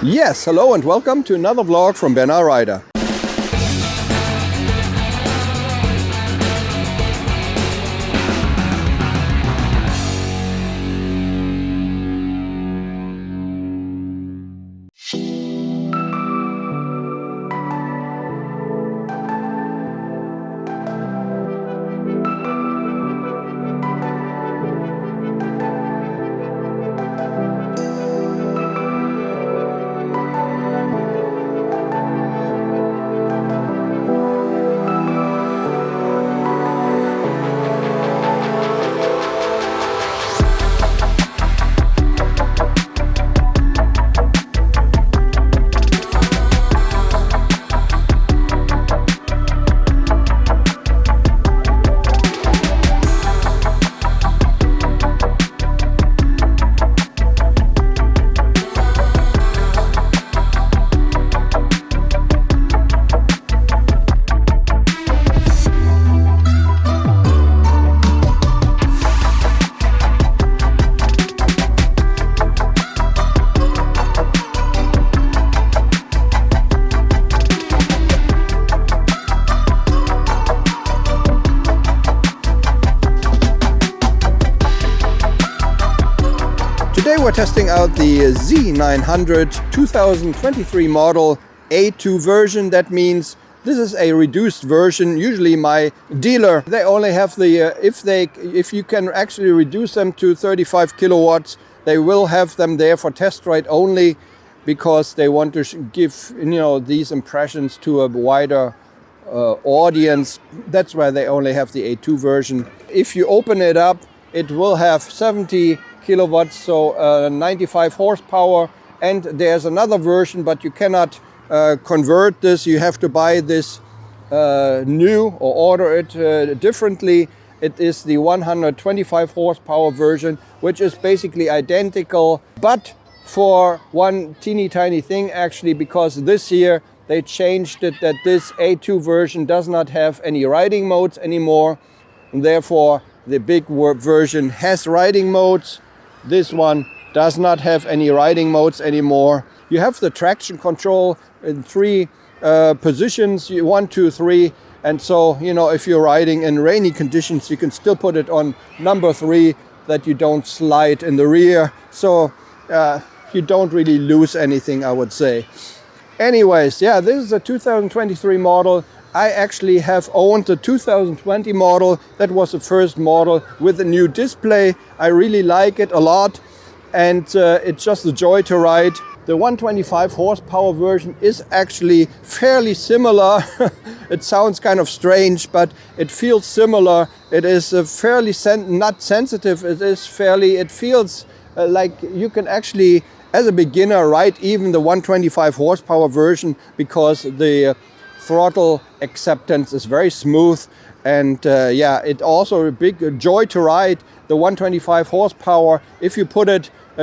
Yes, hello and welcome to another vlog from Bernard Rider. Today we're testing out the Z900 2023 model A2 version. That means this is a reduced version. Usually my dealer, they only have the, if you can actually reduce them to 35 kilowatts, they will have them there for test ride only because they want to give, these impressions to a wider audience. That's why they only have the A2 version. If you open it up, it will have 70 kilowatts, so 95 horsepower, and there's another version, but you cannot convert this. You have to buy this new or order it differently. It is the 125 horsepower version, which is basically identical, but for one teeny tiny thing actually, because this year they changed it that this A2 version does not have any riding modes anymore, and therefore the big version has riding modes. This one does not have any riding modes anymore. You have the traction control in three positions, 1, 2, 3. And so, if you're riding in rainy conditions, you can still put it on number 3 that you don't slide in the rear. So you don't really lose anything, I would say. Anyways, yeah, this is a 2023 model. I actually have owned the 2020 model. That was the first model with a new display. I really like it a lot, and it's just a joy to ride. The 125 horsepower version is actually fairly similar. It sounds kind of strange, but it feels similar. It is fairly not sensitive. It feels like you can actually, as a beginner, ride even the 125 horsepower version because the throttle acceptance is very smooth, and it also a big joy to ride the 125 horsepower. If you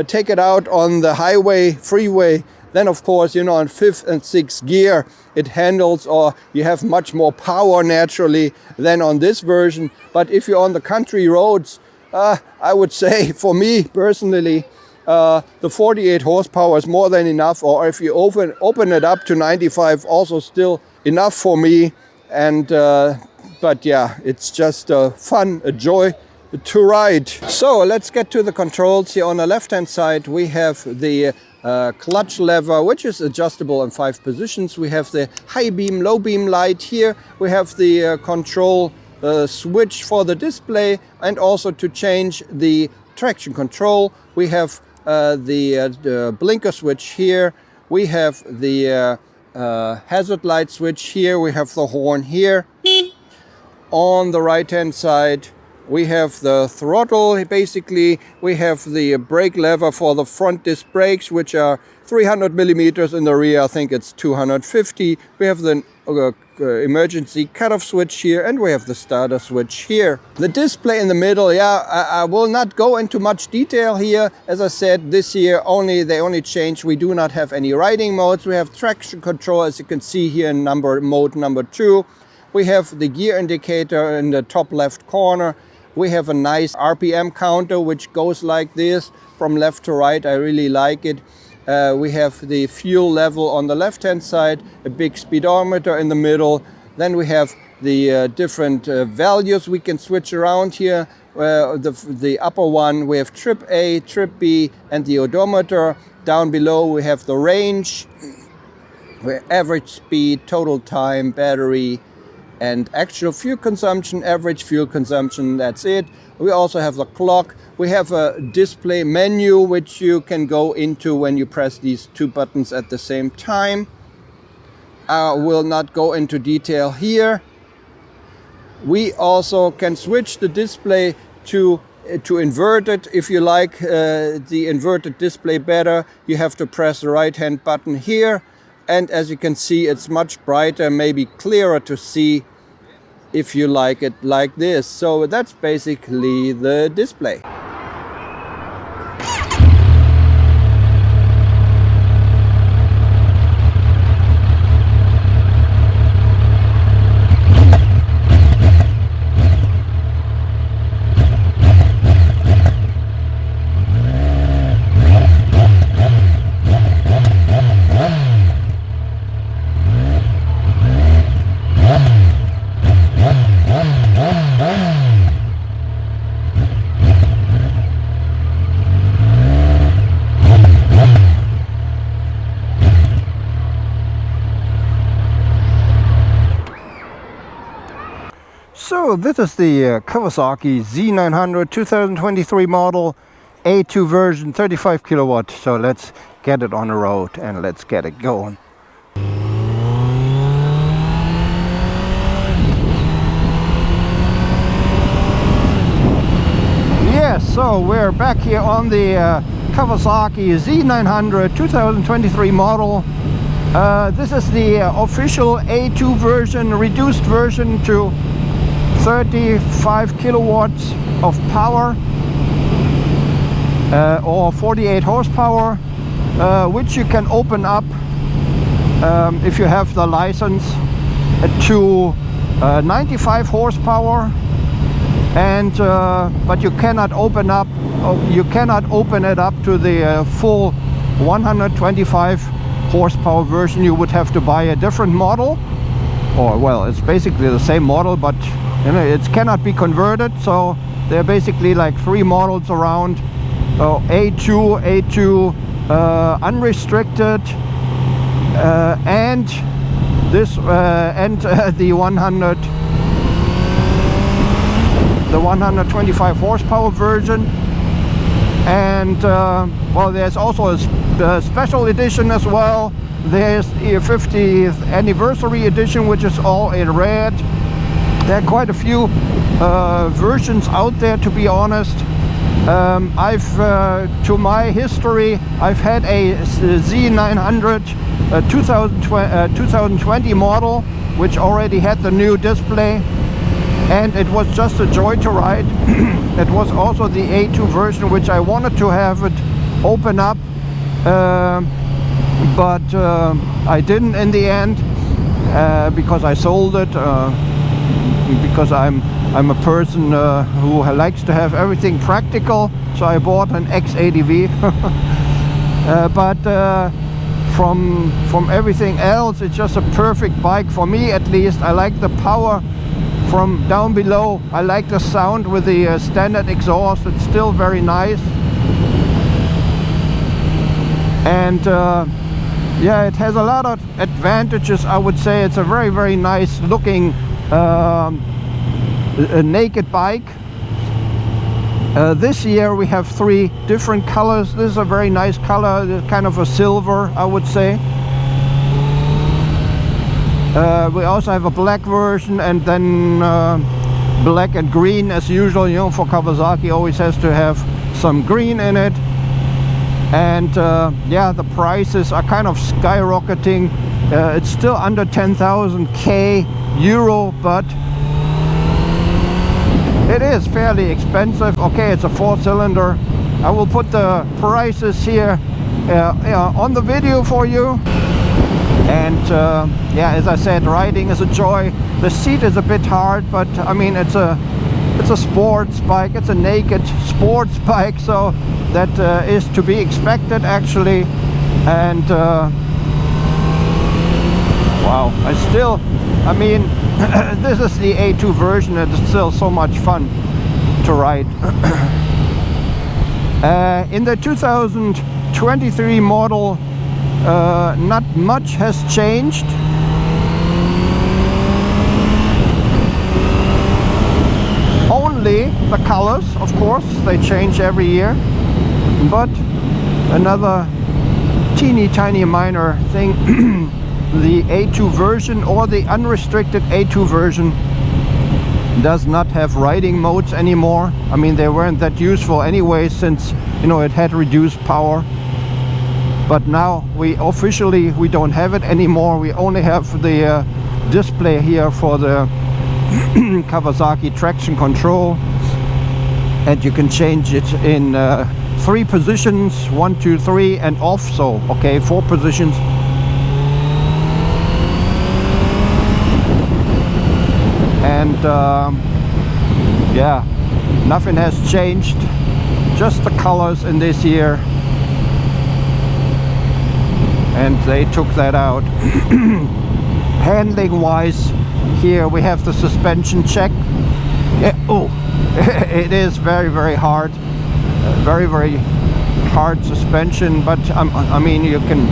take it out on the highway, freeway, then of course, on 5th and 6th gear it handles, or you have much more power naturally than on this version. But if you're on the country roads, I would say for me personally, the 48 horsepower is more than enough, or if you open it up to 95, also still enough for me. And but yeah, it's just fun, a joy to ride. So let's get to the controls. Here on the left hand side we have the clutch lever, which is adjustable in 5 positions. We have the high beam, low beam light here. We have the control switch for the display, and also to change the traction control. We have the blinker switch here. We have the hazard light switch here. We have the horn here. On the right hand side we have the throttle. Basically we have the brake lever for the front disc brakes, which are 300 millimeters. In the rear I think it's 250. We have the emergency cutoff switch here, and we have the starter switch here. The display in the middle, I will not go into much detail here. As I said, this year they only changed. We do not have any riding modes. We have traction control, as you can see here in mode number 2. We have the gear indicator in the top left corner. We have a nice RPM counter which goes like this from left to right. I really like it. We have the fuel level on the left hand side, a big speedometer in the middle. Then we have the different values we can switch around here. The upper one we have trip A, trip B, and the odometer. Down below we have the range, average speed, total time, battery, and actual fuel consumption, average fuel consumption, that's it. We also have the clock. We have a display menu which you can go into when you press these two buttons at the same time. I will not go into detail here. We also can switch the display to inverted. If you like the inverted display better, you have to press the right hand button here. And as you can see, it's much brighter, maybe clearer to see if you like it like this. So that's basically the display. So this is the Kawasaki Z900 2023 model, A2 version, 35 kilowatt. So let's get it on the road and let's get it going. Yes, so we're back here on the Kawasaki Z900 2023 model. This is the official A2 version, reduced version to 35 kilowatts of power or 48 horsepower, which you can open up if you have the license to 95 horsepower, and but you cannot open it up to the full 125 horsepower version. You would have to buy a different model, or well, it's basically the same model, but you know, it cannot be converted. So there are basically like three models around: A2 unrestricted, and this the 125 horsepower version. And well, there's also a special edition as well. There's the 50th anniversary edition, which is all in red. There are quite a few versions out there, to be honest. To my history, I've had a Z900 2020 model, which already had the new display, and it was just a joy to ride. It was also the A2 version, which I wanted to have it open up, but I didn't in the end, because I sold it. Because I'm a person who likes to have everything practical, so I bought an X80V. But from everything else, it's just a perfect bike for me, at least. I like the power from down below. I like the sound with the standard exhaust. It's still very nice. And yeah, it has a lot of advantages, I would say. It's a very, very nice looking a naked bike. This year we have three different colors. This is a very nice color, kind of a silver, I would say. We also have a black version, and then black and green as usual. You know, for Kawasaki always has to have some green in it. And yeah, the prices are kind of skyrocketing. It's still under 10,000 euro, but it is fairly expensive. Okay, it's a 4-cylinder. I will put the prices here on the video for you. And yeah, as I said, riding is a joy. The seat is a bit hard, but I mean, it's a sports bike. It's a naked sports bike, so that is to be expected, actually. And wow, I mean this is the A2 version, and it's still so much fun to ride. In the 2023 model, not much has changed. Only the colors, of course, they change every year. But another teeny tiny minor thing, the A2 version, or the unrestricted A2 version, does not have riding modes anymore. I mean, they weren't that useful anyway, since, you know, it had reduced power. But now we don't have it anymore. We only have the display here for the Kawasaki traction control, and you can change it in 3 positions, 1, 2, 3, and off. So okay, 4 positions. And yeah, nothing has changed, just the colors in this year, and they took that out. Handling wise, here we have the suspension check. Yeah, oh, it is very hard, very hard suspension, but I mean, you can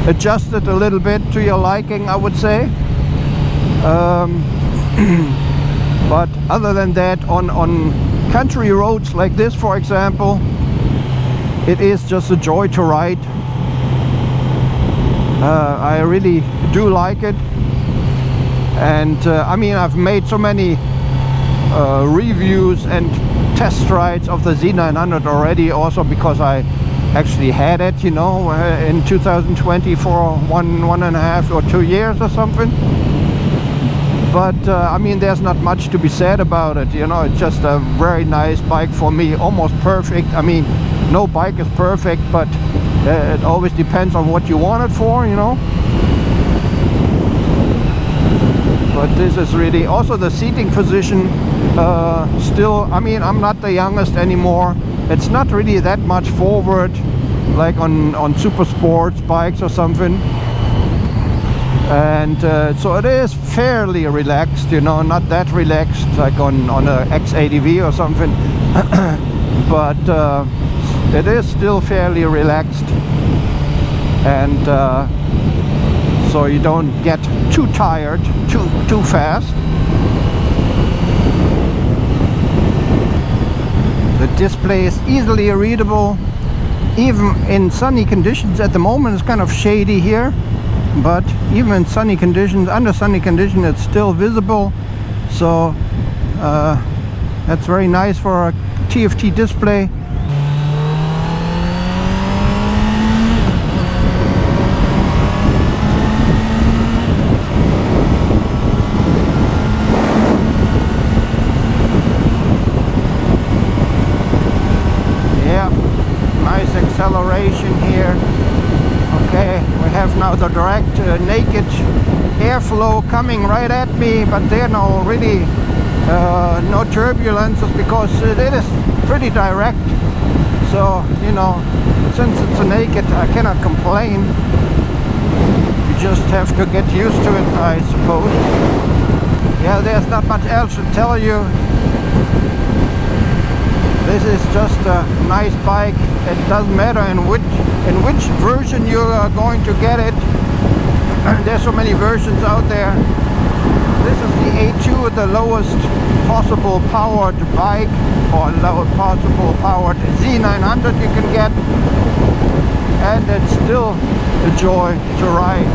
adjust it a little bit to your liking, I would say. But other than that, on country roads like this, for example, it is just a joy to ride. I really do like it. And I mean, I've made so many reviews and test rides of the Z900 already, also because I actually had it, you know, in 2020 for one and a half or 2 years or something. But I mean, there's not much to be said about it, you know. It's just a very nice bike for me, almost perfect. I mean, no bike is perfect, but it always depends on what you want it for, you know. But this is really also the seating position. Still, I mean, I'm not the youngest anymore. It's not really that much forward, like on super sports bikes or something. And so it is fairly relaxed, you know, not that relaxed like on a X80V or something. But it is still fairly relaxed, and so you don't get too tired too fast. The display is easily readable, even in sunny conditions. At the moment it's kind of shady here, but even in sunny conditions, under sunny conditions, it's still visible. So that's very nice for a TFT display. Acceleration here. Okay, we have now the direct naked airflow coming right at me, but there no really no turbulences, because it is pretty direct. So, you know, since it's a naked, I cannot complain. You just have to get used to it, I suppose. Yeah, there's not much else to tell you. This is just a nice bike. It doesn't matter in which version you are going to get it. There's so many versions out there. This is the A2, the lowest possible powered bike, or lowest possible powered Z900 you can get, and it's still a joy to ride.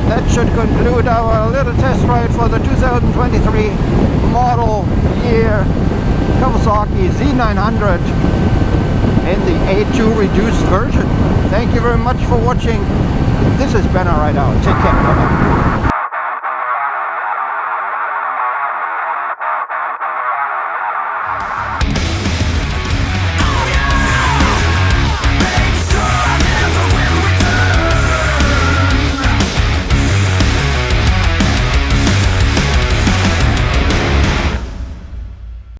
That should conclude our little test ride for the 2023 model year Kawasaki Z900 in the A2 reduced version. Thank you very much for watching. This has been a ride out. Take care. Bye-bye.